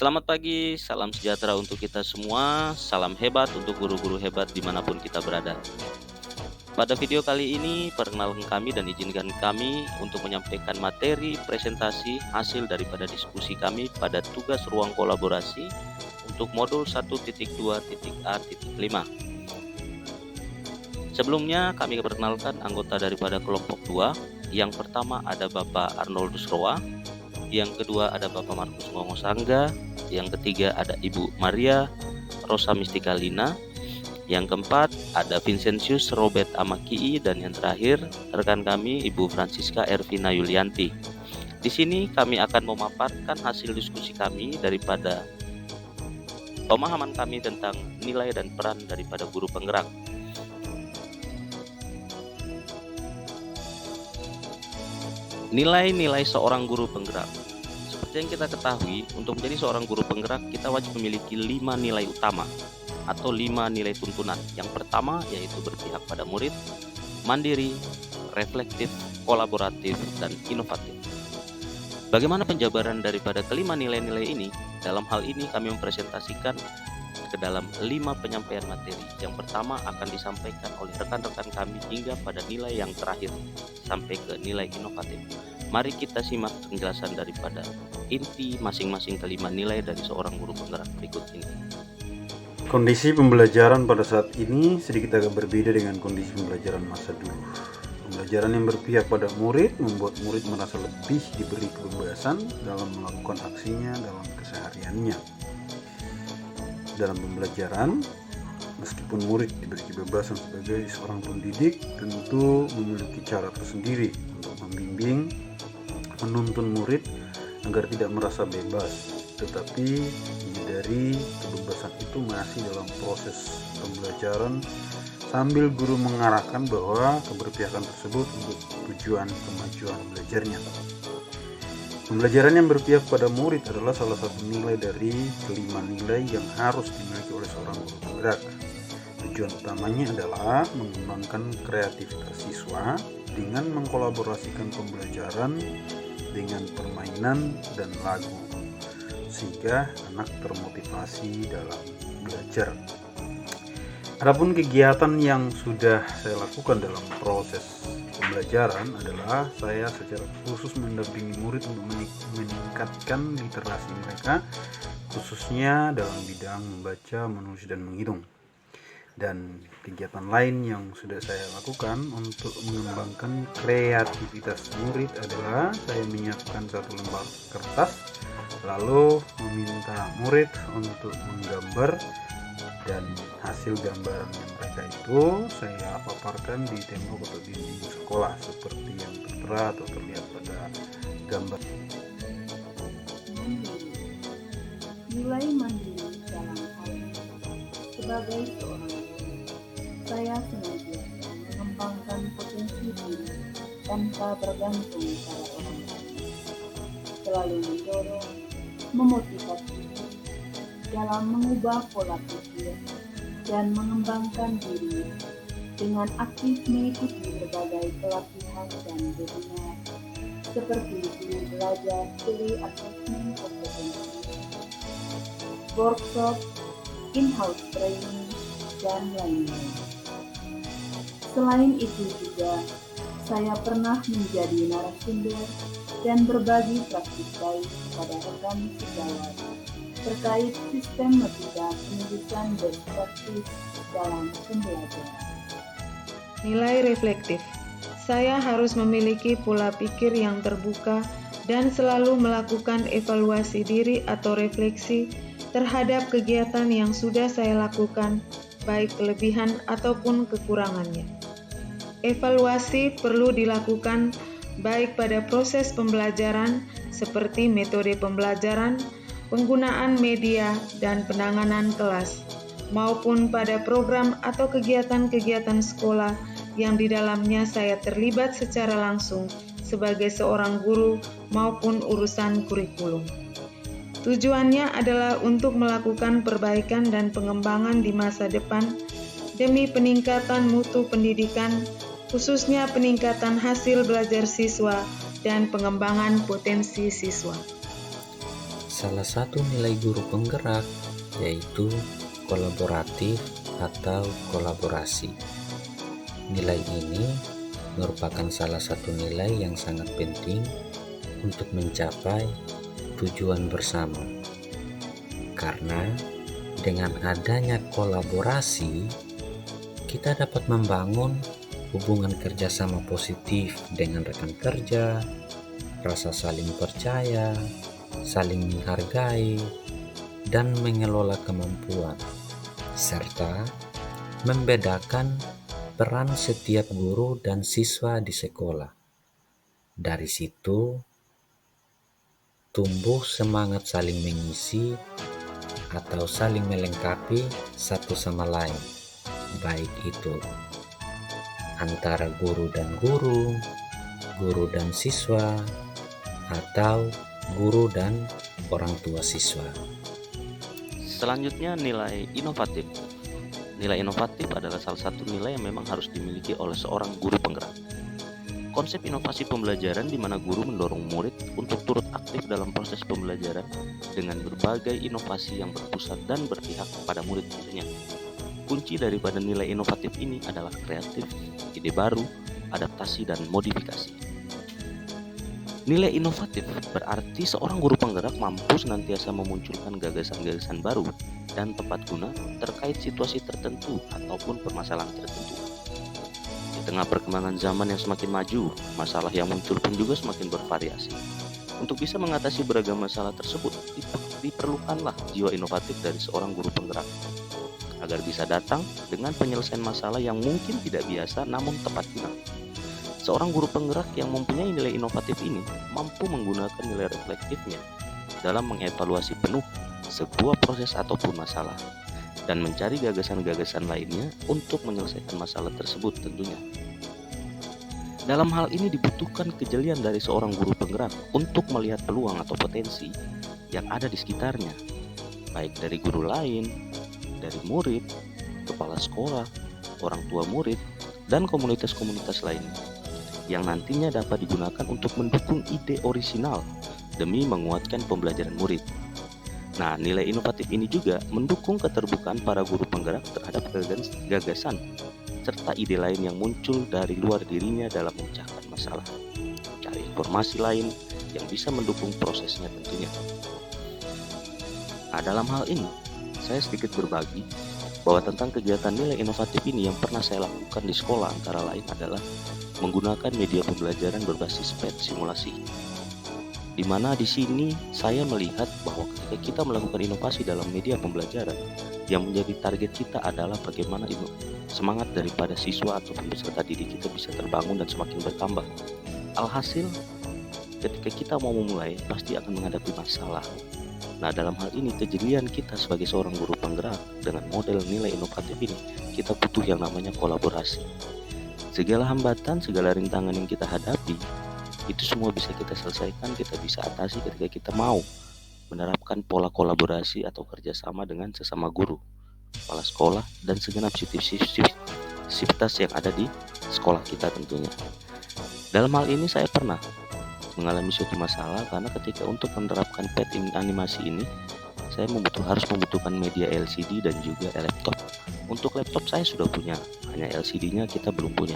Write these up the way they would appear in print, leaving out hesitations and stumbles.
Selamat pagi, salam sejahtera untuk kita semua, salam hebat untuk guru-guru hebat dimanapun kita berada. Pada video kali ini, perkenalkan kami dan izinkan kami untuk menyampaikan materi presentasi hasil daripada diskusi kami pada tugas ruang kolaborasi untuk modul 1.2.A.5. Sebelumnya kami perkenalkan anggota daripada kelompok 2. Yang pertama ada Bapak Arnoldus Roa, yang kedua ada Bapak Markus Ngongosangga, yang ketiga ada Ibu Maria Rosa Mistikalina, yang keempat ada Vincentius Robert Amakii, dan yang terakhir rekan kami Ibu Francisca Ervina Yulianti. Di sini kami akan memaparkan hasil diskusi kami daripada pemahaman kami tentang nilai dan peran daripada guru penggerak. Nilai-nilai seorang guru penggerak. Seperti yang kita ketahui, untuk menjadi seorang guru penggerak, kita wajib memiliki 5 nilai utama atau 5 nilai tuntunan. Yang pertama yaitu berpihak pada murid, mandiri, reflektif, kolaboratif, dan inovatif. Bagaimana penjabaran daripada kelima nilai-nilai ini? Dalam hal ini kami mempresentasikan ke dalam 5 penyampaian materi. Yang pertama akan disampaikan oleh rekan-rekan kami hingga pada nilai yang terakhir, sampai ke nilai inovatif. Mari kita simak penjelasan daripada inti masing-masing kelima nilai dari seorang guru penggerak berikut ini. Kondisi pembelajaran pada saat ini sedikit agak berbeda dengan kondisi pembelajaran masa dulu. Pembelajaran yang berpihak pada murid membuat murid merasa lebih diberi kebebasan dalam melakukan aksinya dalam kesehariannya. Dalam pembelajaran, meskipun murid diberi kebebasan sebagai seorang pendidik, tentu memiliki cara tersendiri untuk membimbing, menuntun murid agar tidak merasa bebas, tetapi dari kebebasan itu masih dalam proses pembelajaran sambil guru mengarahkan bahwa keberpihakan tersebut untuk tujuan kemajuan belajarnya. Pembelajaran yang berpihak pada murid adalah salah satu nilai dari kelima nilai yang harus dimiliki oleh seorang guru penggerak. Tujuan utamanya adalah mengembangkan kreativitas siswa dengan mengkolaborasikan pembelajaran dengan permainan dan lagu, sehingga anak termotivasi dalam belajar. Adapun kegiatan yang sudah saya lakukan dalam proses pembelajaran adalah saya secara khusus mendampingi murid untuk meningkatkan literasi mereka, khususnya dalam bidang membaca, menulis, dan menghitung. Dan kegiatan lain yang sudah saya lakukan untuk mengembangkan kreativitas murid adalah saya menyiapkan satu lembar kertas, lalu meminta murid untuk menggambar, dan hasil gambarannya mereka itu saya paparkan di tembok atau dinding sekolah seperti yang tertera atau terlihat pada gambar. Nilai mandiri dalam hal ini, sebagai seorang guru, saya senantiasa mengembangkan potensi diri tanpa bergantung pada orang lain, selalu mendorong, memotivasi dalam mengubah pola pikir dan mengembangkan diri dengan aktif mengikuti berbagai pelatihan dan webinar seperti guru belajar studi assessment kompetensi, workshop, in-house training, dan lain-lain. Selain itu juga, saya pernah menjadi narasumber dan berbagi praktik baik kepada rekan sejawat terkait sistem metode penulisan best practice dalam pembelajaran. Nilai reflektif. Saya harus memiliki pola pikir yang terbuka dan selalu melakukan evaluasi diri atau refleksi terhadap kegiatan yang sudah saya lakukan, baik kelebihan ataupun kekurangannya. Evaluasi perlu dilakukan baik pada proses pembelajaran seperti metode pembelajaran, penggunaan media, dan penanganan kelas, maupun pada program atau kegiatan-kegiatan sekolah yang di dalamnya saya terlibat secara langsung sebagai seorang guru maupun urusan kurikulum. Tujuannya adalah untuk melakukan perbaikan dan pengembangan di masa depan demi peningkatan mutu pendidikan, khususnya peningkatan hasil belajar siswa dan pengembangan potensi siswa. salah satu nilai guru penggerak yaitu kolaboratif atau kolaborasi. Nilai ini merupakan salah satu nilai yang sangat penting untuk mencapai tujuan bersama. Karena dengan adanya kolaborasi, kita dapat membangun hubungan kerjasama positif dengan rekan kerja, rasa saling percaya, saling menghargai, dan mengelola kemampuan, serta membedakan peran setiap guru dan siswa di sekolah. Dari situ, tumbuh semangat saling mengisi atau saling melengkapi satu sama lain, baik itu antara guru dan guru, guru dan siswa, atau guru dan orang tua siswa. Selanjutnya, nilai inovatif. Nilai inovatif adalah salah satu nilai yang memang harus dimiliki oleh seorang guru penggerak. Konsep inovasi pembelajaran di mana guru mendorong murid untuk turut aktif dalam proses pembelajaran dengan berbagai inovasi yang berpusat dan berpihak kepada murid tentunya. Kunci daripada nilai inovatif ini adalah kreatif, ide baru, adaptasi, dan modifikasi. Nilai inovatif berarti seorang guru penggerak mampu senantiasa memunculkan gagasan-gagasan baru dan tepat guna terkait situasi tertentu ataupun permasalahan tertentu. Di tengah perkembangan zaman yang semakin maju, masalah yang muncul pun juga semakin bervariasi. Untuk bisa mengatasi beragam masalah tersebut, diperlukanlah jiwa inovatif dari seorang guru penggerak agar bisa datang dengan penyelesaian masalah yang mungkin tidak biasa namun tepat guna. Seorang guru penggerak yang mempunyai nilai inovatif ini mampu menggunakan nilai reflektifnya dalam mengevaluasi penuh sebuah proses ataupun masalah dan mencari gagasan-gagasan lainnya untuk menyelesaikan masalah tersebut tentunya. Dalam hal ini dibutuhkan kejelian dari seorang guru penggerak untuk melihat peluang atau potensi yang ada di sekitarnya, baik dari guru lain, dari murid, kepala sekolah, orang tua murid, dan komunitas-komunitas lainnya, yang nantinya dapat digunakan untuk mendukung ide orisinal demi menguatkan pembelajaran murid. Nah, nilai inovatif ini juga mendukung keterbukaan para guru penggerak terhadap gagasan serta ide lain yang muncul dari luar dirinya dalam memecahkan masalah, cari informasi lain yang bisa mendukung prosesnya tentunya. Nah, dalam hal ini, saya sedikit berbagi bahwa tentang kegiatan nilai inovatif ini yang pernah saya lakukan di sekolah antara lain adalah menggunakan media pembelajaran berbasis PET simulasi. Di mana di sini saya melihat bahwa ketika kita melakukan inovasi dalam media pembelajaran, yang menjadi target kita adalah bagaimana semangat daripada siswa atau peserta didik kita bisa terbangun dan semakin bertambah. Alhasil, ketika kita mau memulai, pasti akan menghadapi masalah. Nah, dalam hal ini kejelian kita sebagai seorang guru penggerak dengan model nilai inovatif ini, kita butuh yang namanya kolaborasi. Segala hambatan, segala rintangan yang kita hadapi, itu semua bisa kita selesaikan, kita bisa atasi ketika kita mau menerapkan pola kolaborasi atau kerjasama dengan sesama guru, kepala sekolah, dan segenap sivitas yang ada di sekolah kita tentunya. Dalam hal ini saya pernah mengalami suatu masalah karena ketika untuk menerapkan PET animasi ini, saya harus membutuhkan media LCD dan juga laptop. Untuk laptop saya sudah punya, hanya LCD-nya kita belum punya.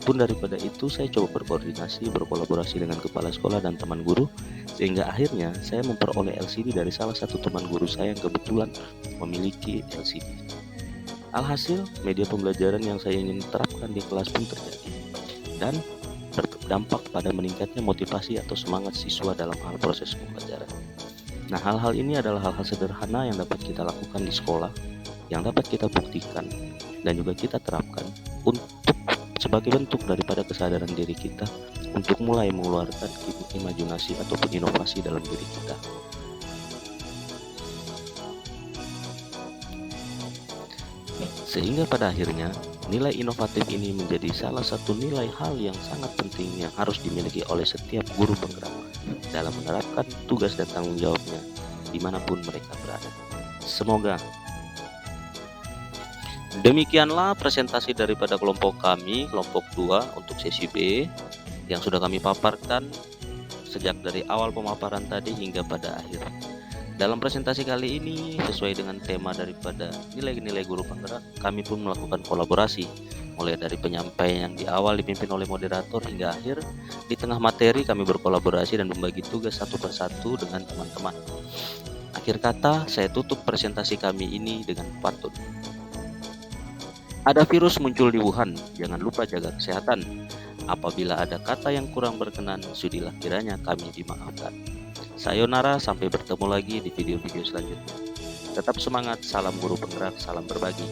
Pun daripada itu saya coba berkolaborasi dengan kepala sekolah dan teman guru, sehingga akhirnya saya memperoleh LCD dari salah satu teman guru saya yang kebetulan memiliki LCD. Alhasil, media pembelajaran yang saya ingin terapkan di kelas pun terjadi dan berdampak pada meningkatnya motivasi atau semangat siswa dalam hal proses pembelajaran. Nah, hal-hal ini adalah hal-hal sederhana yang dapat kita lakukan di sekolah, yang dapat kita buktikan dan juga kita terapkan untuk sebagai bentuk daripada kesadaran diri kita untuk mulai mengeluarkan imajinasi ataupun inovasi dalam diri kita. Sehingga pada akhirnya nilai inovatif ini menjadi salah satu nilai hal yang sangat penting yang harus dimiliki oleh setiap guru penggerak dalam menerapkan tugas dan tanggung jawabnya dimanapun mereka berada. Semoga demikianlah presentasi daripada kelompok kami, kelompok 2 untuk sesi B yang sudah kami paparkan sejak dari awal pemaparan tadi hingga pada akhir. Dalam presentasi kali ini, sesuai dengan tema daripada nilai-nilai guru penggerak, kami pun melakukan kolaborasi, mulai dari penyampaian yang di awal dipimpin oleh moderator hingga akhir. Di tengah materi kami berkolaborasi dan membagi tugas satu persatu dengan teman-teman. Akhir kata, saya tutup presentasi kami ini dengan pantun. Ada virus muncul di Wuhan, jangan lupa jaga kesehatan. Apabila ada kata yang kurang berkenan, sudilah kiranya kami dimaafkan. Sayonara, sampai bertemu lagi di video-video selanjutnya. Tetap semangat, salam guru penggerak, salam berbagi.